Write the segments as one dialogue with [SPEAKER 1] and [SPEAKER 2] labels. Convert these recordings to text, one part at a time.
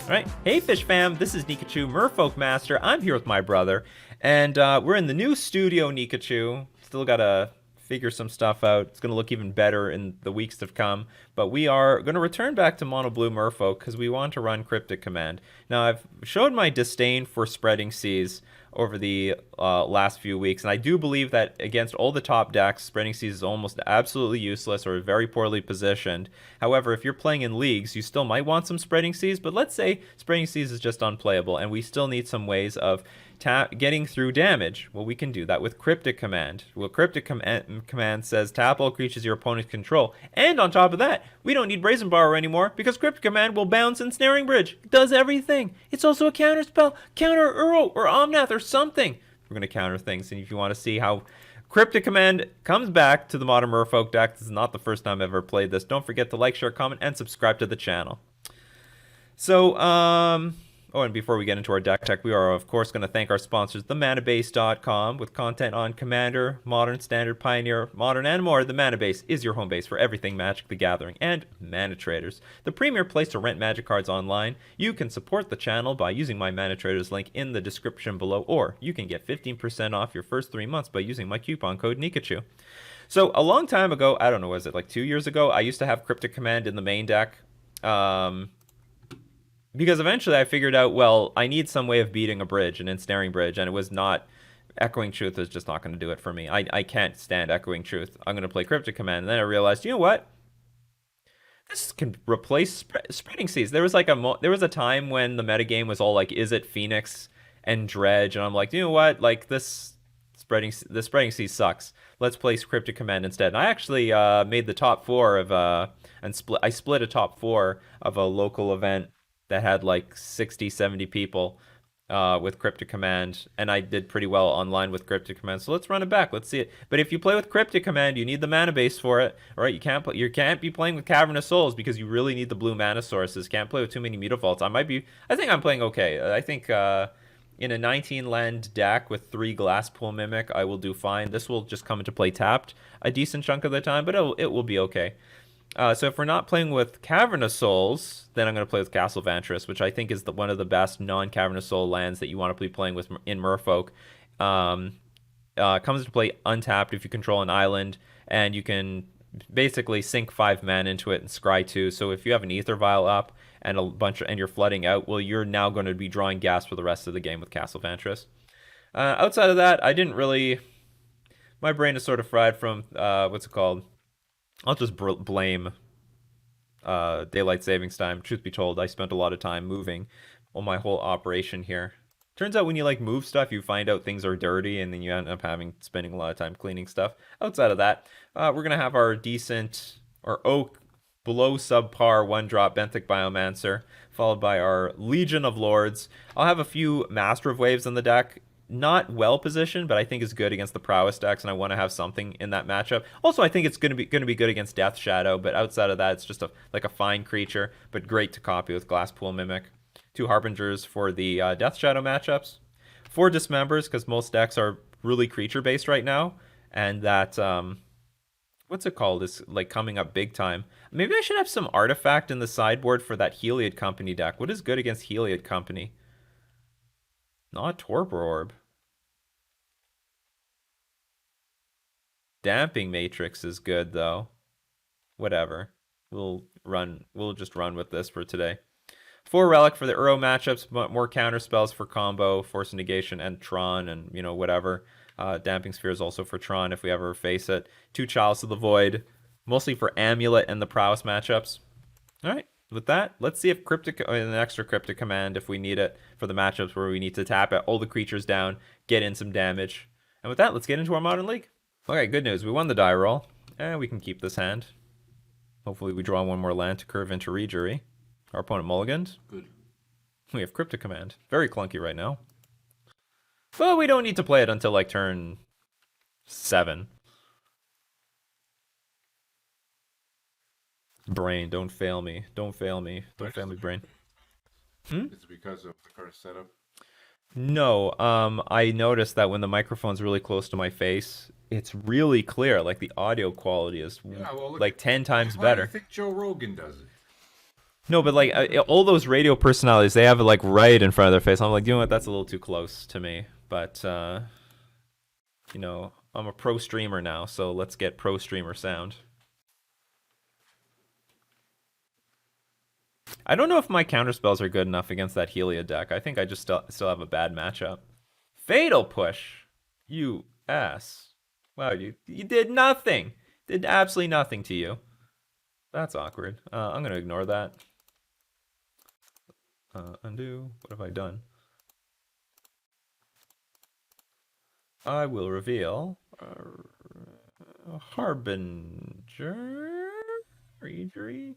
[SPEAKER 1] Alright, hey Fish fam, this is Nikachu, Merfolk Master. I'm here with my brother, and we're in the new studio, Nikachu. Still gotta figure some stuff out. It's gonna look even better in the weeks to come. But we are gonna return back to Mono Blue Merfolk because we want to run Cryptic Command. Now, I've showed my disdain for spreading seas over the last few weeks, and I do believe that against all the top decks, spreading seas is almost absolutely useless or very poorly positioned. However, if you're playing in leagues, you still might want some spreading seas, but let's say spreading seas is just unplayable, and we still need some ways of getting through damage. Well, we can do that with Cryptic Command. Well, Cryptic Command says tap all creatures your opponent control, and on top of that, we don't need Brazen Borrower anymore because Cryptic Command will bounce Ensnaring Bridge. It does everything. It's also a counter spell, counter Uro or Omnath or something. We're going to counter things, and if you want to see how Cryptic Command comes back to the modern Merfolk deck, this is not the first time I've ever played this. Don't forget to like, share, comment, and subscribe to the channel. So, oh, and before we get into our deck tech, we are, of course, going to thank our sponsors, themanabase.com, with content on Commander, Modern, Standard, Pioneer, Modern, and more. The Manabase is your home base for everything Magic the Gathering and Mana Traders, the premier place to rent Magic cards online. You can support the channel by using my Mana Traders link in the description below, or you can get 15% off your first 3 months by using my coupon code Nikachu. So, a long time ago, I don't know, was it like 2 years ago, I used to have Cryptic Command in the main deck. Because eventually I figured out, well, I need some way of beating a bridge, an Ensnaring Bridge, and it was not... Echoing Truth is just not going to do it for me. I can't stand Echoing Truth. I'm going to play Cryptic Command, and then I realized, you know what? This can replace Spreading Seas. There was like there was a time when the metagame was all like, is it Phoenix and Dredge? And I'm like, you know what? Like, the Spreading Seas sucks. Let's play Cryptic Command instead. And I actually made the top 4 of... I split a top 4 of a local event that had like 60, 70 people with Cryptic Command, and I did pretty well online with Cryptic Command. So let's run it back. Let's see it. But if you play with Cryptic Command, you need the mana base for it. All right, you can't be playing with Cavernous Souls because you really need the blue mana sources. Can't play with too many Mutavaults. I think I'm playing okay. I think in a 19 land deck with 3 Glasspool Mimic, I will do fine. This will just come into play tapped a decent chunk of the time, but it will be okay. So if we're not playing with Cavernous Souls, then I'm going to play with Castle Vantress, which I think is one of the best non-Cavernous Soul lands that you want to be playing with in Merfolk. Comes to play untapped if you control an island, and you can basically sink 5 mana into it and scry 2. So if you have an Aether Vial up and and you're flooding out, well, you're now going to be drawing gas for the rest of the game with Castle Vantress. Outside of that, I didn't really... My brain is sort of fried from, what's it called? I'll just blame Daylight Savings Time. Truth be told, I spent a lot of time moving on my whole operation here. Turns out when you like move stuff, you find out things are dirty, and then you end up spending a lot of time cleaning stuff. Outside of that, we're gonna have our decent or oak below subpar 1-drop Benthic Biomancer, followed by our Legion of Lords. I'll have a few Master of Waves in the deck. Not well positioned, but I think is good against the prowess decks, and I want to have something in that matchup. Also, I think it's going to be good against Death Shadow, but outside of that, it's just like a fine creature, but great to copy with Glasspool Mimic. 2 Harbingers for the Death Shadow matchups. 4 Dismembers, because most decks are really creature based right now, and that what's it called is like coming up big time. Maybe I should have some artifact in the sideboard for that Heliod Company deck. What is good against Heliod Company? Not Torpor Orb. Damping Matrix is good though. Whatever. We'll just run with this for today. 4 Relic for the Uro matchups, but more counter spells for combo, Force of Negation, and Tron, and whatever. Damping Sphere is also for Tron if we ever face it. 2 Chalice of the Void, mostly for Amulet and the Prowess matchups. Alright. With that, let's see if an extra Cryptic Command, if we need it for the matchups where we need to tap all the creatures down, get in some damage. And with that, let's get into our Modern League. Okay, good news. We won the die roll, and we can keep this hand. Hopefully we draw 1 more land to curve into Rejury. Our opponent mulligans.
[SPEAKER 2] Good.
[SPEAKER 1] We have Cryptic Command. Very clunky right now. But we don't need to play it until like turn 7. Brain, don't fail me. Don't fail me. Don't fail me, brain.
[SPEAKER 2] Is it because of the current setup?
[SPEAKER 1] No, I noticed that when the microphone's really close to my face, it's really clear. Like the audio quality is like 10 times
[SPEAKER 2] Why
[SPEAKER 1] better.
[SPEAKER 2] do you think Joe Rogan does it?
[SPEAKER 1] No, but like all those radio personalities, they have it like right in front of their face. I'm like, you know what? That's a little too close to me. But I'm a pro streamer now, so let's get pro streamer sound. I don't know if my counter spells are good enough against that Helia deck. I think I just still have a bad matchup. Fatal push, you ass! Wow, you did nothing. Did absolutely nothing to you. That's awkward. I'm gonna ignore that. Undo. What have I done? I will reveal Harbinger. Regery?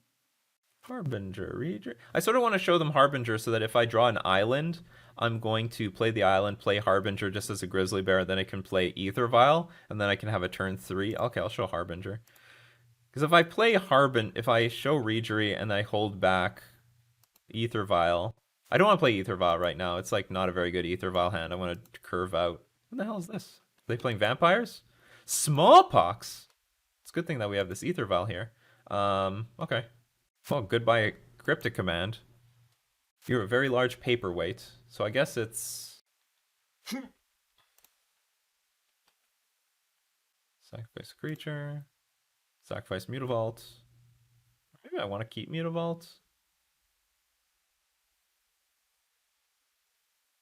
[SPEAKER 1] Harbinger. I sort of want to show them Harbinger so that if I draw an island, I'm going to play the island, play Harbinger just as a Grizzly Bear, then I can play Ether Vial, and then I can have a turn 3. Okay, I'll show Harbinger. Because if I play if I show Regery and I hold back Ether Vial, I don't want to play Ether Vial right now. It's like not a very good Ether Vial hand. I want to curve out. What the hell is this? Are they playing vampires? Smallpox? It's a good thing that we have this Ether Vial here. Okay. Well, goodbye Cryptic Command. You're a very large paperweight, so I guess it's... Sacrifice creature. Sacrifice Mutavault. Maybe I want to keep Mutavault.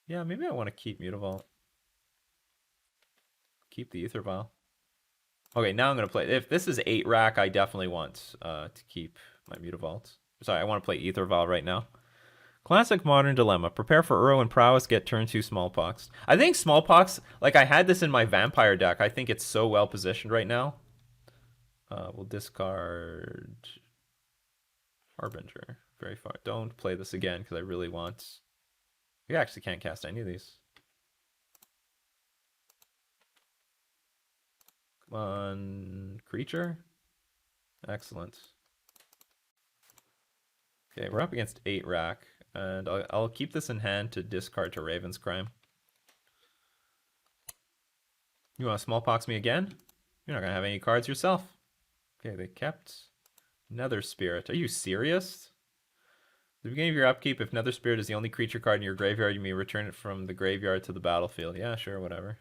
[SPEAKER 1] Yeah, maybe I want to keep Mutavault. Keep the Ether Vial. Okay, now I'm going to play... If this is 8 rack, I definitely want to keep my Mutavault. Sorry, I want to play Ether Vial right now. Classic Modern Dilemma. Prepare for Uro and Prowess, get turn 2 Smallpox. I think Smallpox, like I had this in my Vampire deck. I think it's so well positioned right now. We'll discard Harbinger. Very far. Don't play this again because I really want... We actually can't cast any of these. Come on, creature. Excellent. Okay, we're up against 8 rack, and I'll keep this in hand to discard to Raven's Crime. You want to Smallpox me again? You're not going to have any cards yourself. Okay, they kept Nether Spirit. Are you serious? At the beginning of your upkeep, if Nether Spirit is the only creature card in your graveyard, you may return it from the graveyard to the battlefield. Yeah, sure, whatever.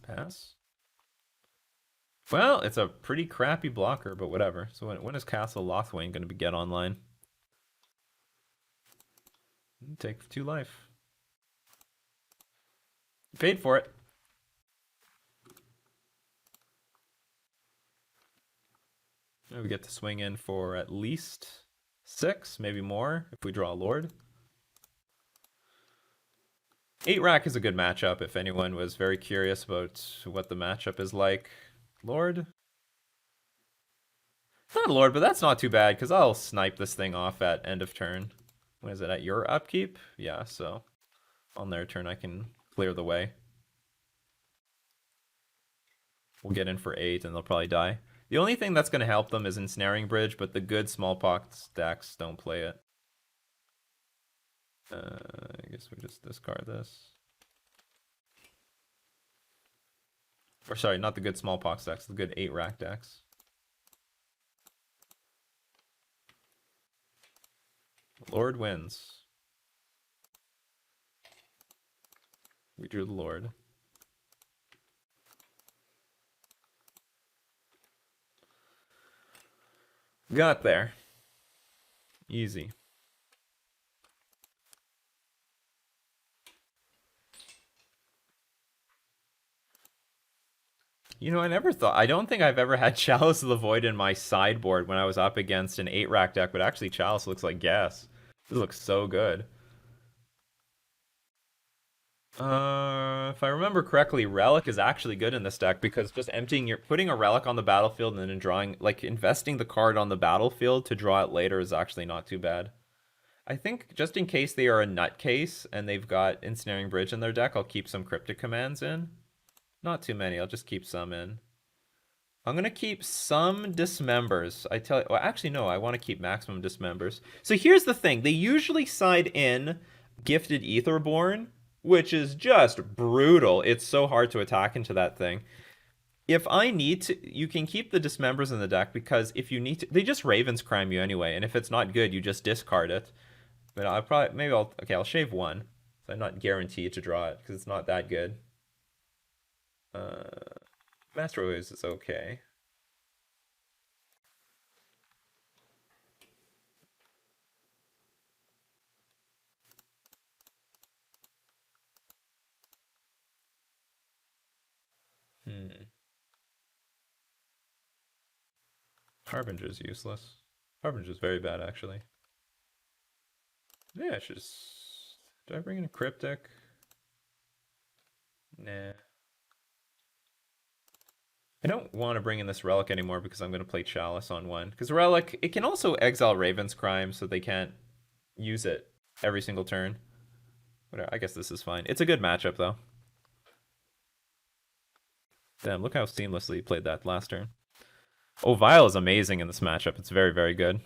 [SPEAKER 1] Pass. Well, it's a pretty crappy blocker, but whatever. So when is Castle Lothwain going to get online? Take 2 life. Paid for it. We get to swing in for at least 6, maybe more, if we draw a Lord. 8 rack is a good matchup if anyone was very curious about what the matchup is like. Lord? It's not a Lord, but that's not too bad because I'll snipe this thing off at end of turn. When is it, at your upkeep? Yeah, so on their turn I can clear the way. We'll get in for 8 and they'll probably die. The only thing that's going to help them is Ensnaring Bridge, but the good Smallpox decks don't play it. I guess we just discard this. Or sorry, not the good Smallpox decks, the good 8 rack decks. Lord wins. We drew the Lord. Got there. Easy. You know, I don't think I've ever had Chalice of the Void in my sideboard when I was up against an 8 rack deck, but actually Chalice looks like gas. This looks so good. If I remember correctly, Relic is actually good in this deck because just putting a Relic on the battlefield and then drawing, like investing the card on the battlefield to draw it later is actually not too bad. I think just in case they are a nutcase and they've got Ensnaring Bridge in their deck, I'll keep some Cryptic Commands in. Not too many, I'll just keep some in. I'm going to keep some Dismembers. Well, actually, no, I want to keep maximum Dismembers. So here's the thing. They usually side in Gifted Aetherborn which is just brutal. It's so hard to attack into that thing. If I need to, you can keep the dismembers in the deck because if you need to, they just Ravens crime you anyway, and if it's not good, you just discard it. But I'll probably, maybe I'll, okay, I'll shave one. So I'm not guaranteed to draw it because it's not that good. Uh, Master Waves is okay. Hmm. Harbinger's useless. Harbinger's very bad, actually. Yeah, I should just... Do I bring in a Cryptic? Nah. I don't want to bring in this Relic anymore because I'm going to play Chalice on one. Because Relic, it can also exile Raven's Crime so they can't use it every single turn. Whatever, I guess this is fine. It's a good matchup, though. Damn, look how seamlessly he played that last turn. Oh, Vile is amazing in this matchup. It's very, very good.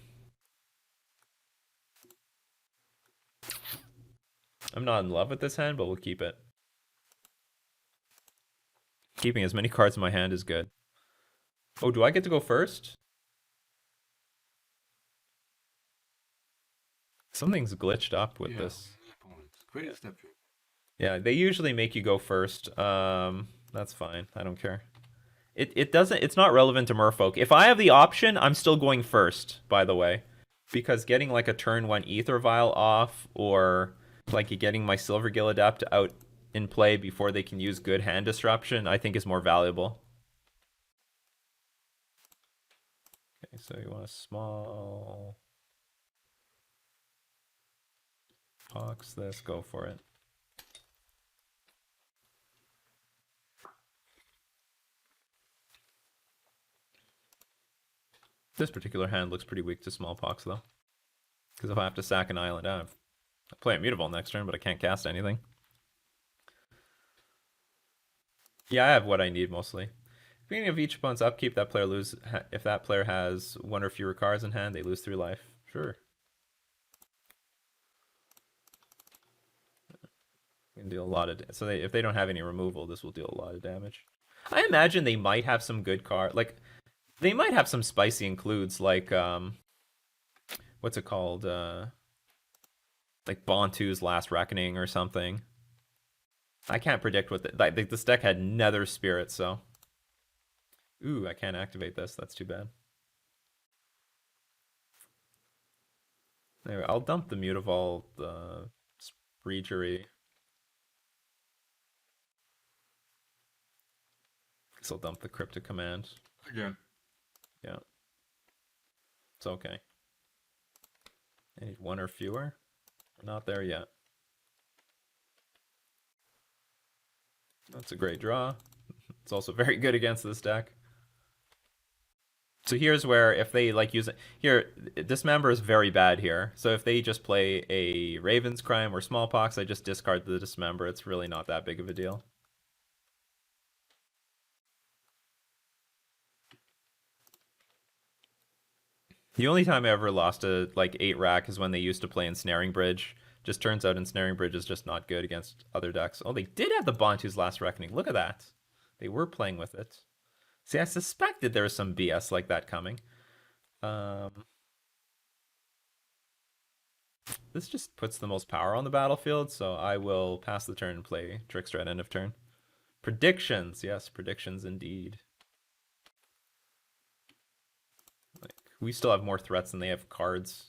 [SPEAKER 1] I'm not in love with this hand, but we'll keep it. Keeping as many cards in my hand is good. Oh, do I get to go first? Something's glitched up with this.
[SPEAKER 2] Great step here.
[SPEAKER 1] Yeah, they usually make you go first. That's fine. I don't care. It doesn't. It's not relevant to Merfolk. If I have the option, I'm still going first. By the way, because getting like a turn one Ether Vial off, or like getting my Silver Gill Adept out in play before they can use good hand disruption, I think is more valuable. Okay, so you want a small box this, go for it. This particular hand looks pretty weak to smallpox though. Because if I have to sack an island, I play Immutable next turn, but I can't cast anything. Yeah, I have what I need mostly. Beginning of each opponent's upkeep, that player if that player has one or fewer cards in hand, they lose 3 life. Sure. Can deal a lot of so if they don't have any removal, this will deal a lot of damage. I imagine they might have some good card, like they might have some spicy includes, like what's it called? Like Bontu's Last Reckoning or something. I can't predict what this deck had Nether Spirit, so. Ooh, I can't activate this. That's too bad. Anyway, I'll dump the Mutavault, the Spree. Guess I'll dump the Cryptic Command.
[SPEAKER 2] Again.
[SPEAKER 1] Yeah. It's okay. I need one or fewer. We're not there yet. That's a great draw. It's also very good against this deck. So here's where if they like use it here, Dismember is very bad here. So if they just play a Raven's Crime or Smallpox, I just discard the Dismember. It's really not that big of a deal. The only time I ever lost a like 8 rack is when they used to play Ensnaring Bridge. Just turns out Ensnaring Bridge is just not good against other decks. Oh, they did have the Bontu's Last Reckoning. Look at that. They were playing with it. See, I suspected there was some BS like that coming. This just puts the most power on the battlefield, so I will pass the turn and play Trickster at end of turn. Predictions. Yes, predictions indeed. Like, we still have more threats than they have cards.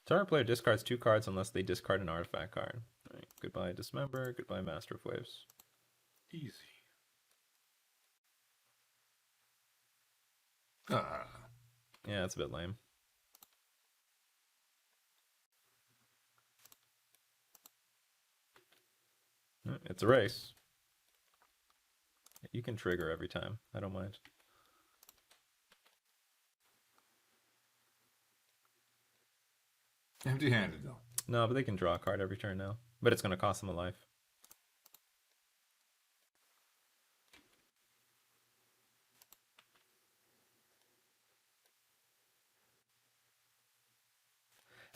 [SPEAKER 1] Target player discards 2 cards unless they discard an artifact card. All right, goodbye Dismember, goodbye Master of Waves.
[SPEAKER 2] Easy. Ah.
[SPEAKER 1] Yeah, it's a bit lame. It's a race. You can trigger every time. I don't mind.
[SPEAKER 2] Empty-handed though.
[SPEAKER 1] No, but they can draw a card every turn now. But it's going to cost them a life.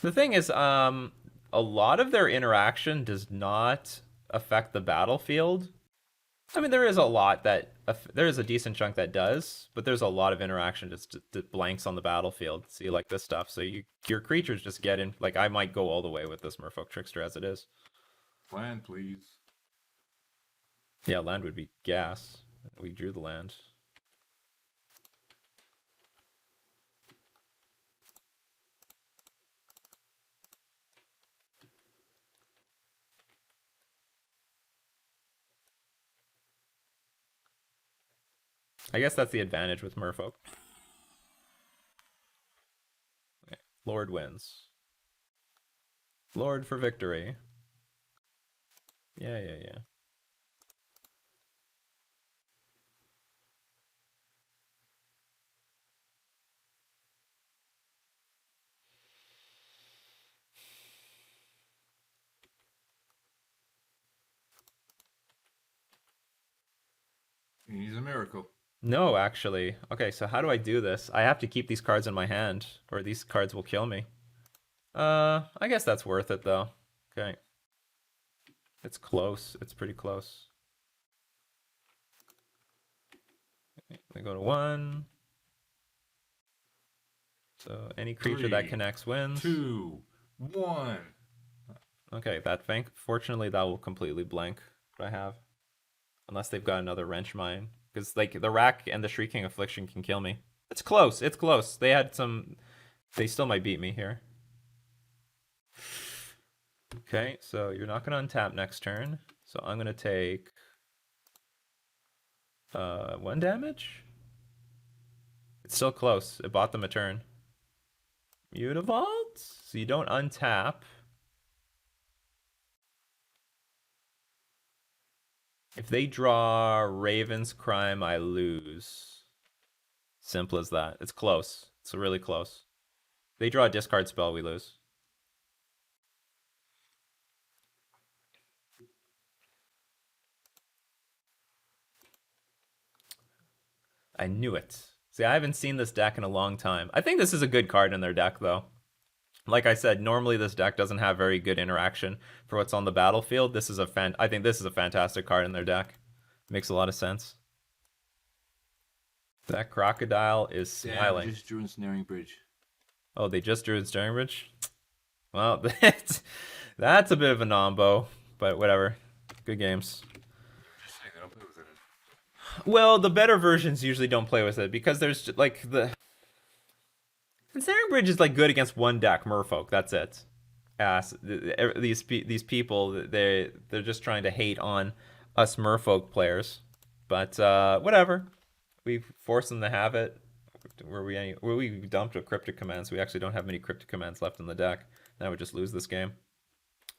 [SPEAKER 1] The thing is, a lot of their interaction does not affect the battlefield. I mean, there is a lot that there is a decent chunk that does, but there's a lot of interaction just that blanks on the battlefield. See, like this stuff. So your creatures just get in. Like I might go all the way with this Merfolk Trickster as it is.
[SPEAKER 2] Land, please.
[SPEAKER 1] Yeah, land would be gas. We drew the land. I guess that's the advantage with Merfolk. Okay. Lord wins. Lord for victory. Yeah.
[SPEAKER 2] He needs a miracle.
[SPEAKER 1] No, actually. Okay, so how do I do this? I have to keep these cards in my hand, or these cards will kill me. I guess that's worth it, though. Okay. It's close. It's pretty close. Okay, they go to 1. So any creature that
[SPEAKER 2] 3,
[SPEAKER 1] connects wins.
[SPEAKER 2] 2, 1.
[SPEAKER 1] Okay, fortunately that will completely blank what I have. Unless they've got another wrench mine. Because like the Rack and the Shrieking Affliction can kill me. It's close. It's close. They still might beat me here. Okay, so you're not going to untap next turn. So I'm going to take 1 damage. It's still close. It bought them a turn. Mutavault? So you don't untap. If they draw Raven's Crime, I lose. Simple as that. It's close. It's really close. If they draw a discard spell, we lose. I knew it. See, I haven't seen this deck in a long time. I think this is a good card in their deck, though. Like I said, normally this deck doesn't have very good interaction for what's on the battlefield. I think this is a fantastic card in their deck. Makes a lot of sense. That crocodile is smiling.
[SPEAKER 2] Just drew Ensnaring Bridge.
[SPEAKER 1] Oh, they just drew Ensnaring Bridge? Well, that's a bit of a nombo, but whatever. Good games.
[SPEAKER 2] Just saying, I don't play with it.
[SPEAKER 1] Well, the better versions usually don't play with it because there's like the Ensnaring Bridge is like good against one deck, Merfolk. That's it. These people, they're just trying to hate on us Merfolk players, but whatever. We force them to have it. Where we dumped a Cryptic Command, so we actually don't have many Cryptic Commands left in the deck. Then I would just lose this game.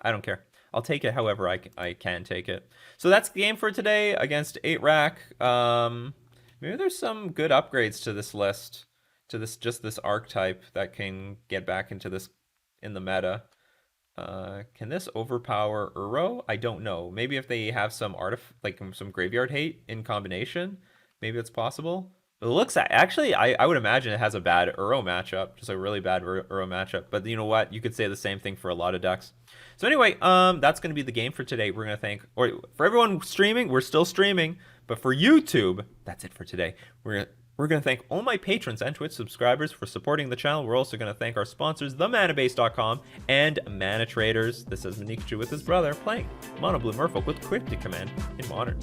[SPEAKER 1] I don't care. I'll take it however I can take it. So that's the game for today against 8 Rack. Maybe there's some good upgrades to this list, to this archetype that can get back into this in the meta. Can this overpower Uro? I don't know. Maybe if they have some some graveyard hate in combination, maybe it's possible. But it looks actually, I would imagine it has a bad Uro matchup, just a really bad Uro matchup. But you know what? You could say the same thing for a lot of decks. So anyway, that's going to be the game for today. We're going to thank, or for everyone streaming, we're still streaming. But for YouTube, that's it for today. We're going to thank all my patrons and Twitch subscribers for supporting the channel. We're also going to thank our sponsors, themanabase.com and Mana Traders. This is Nikachu with his brother playing Mono Blue Merfolk with Cryptic Command in Modern.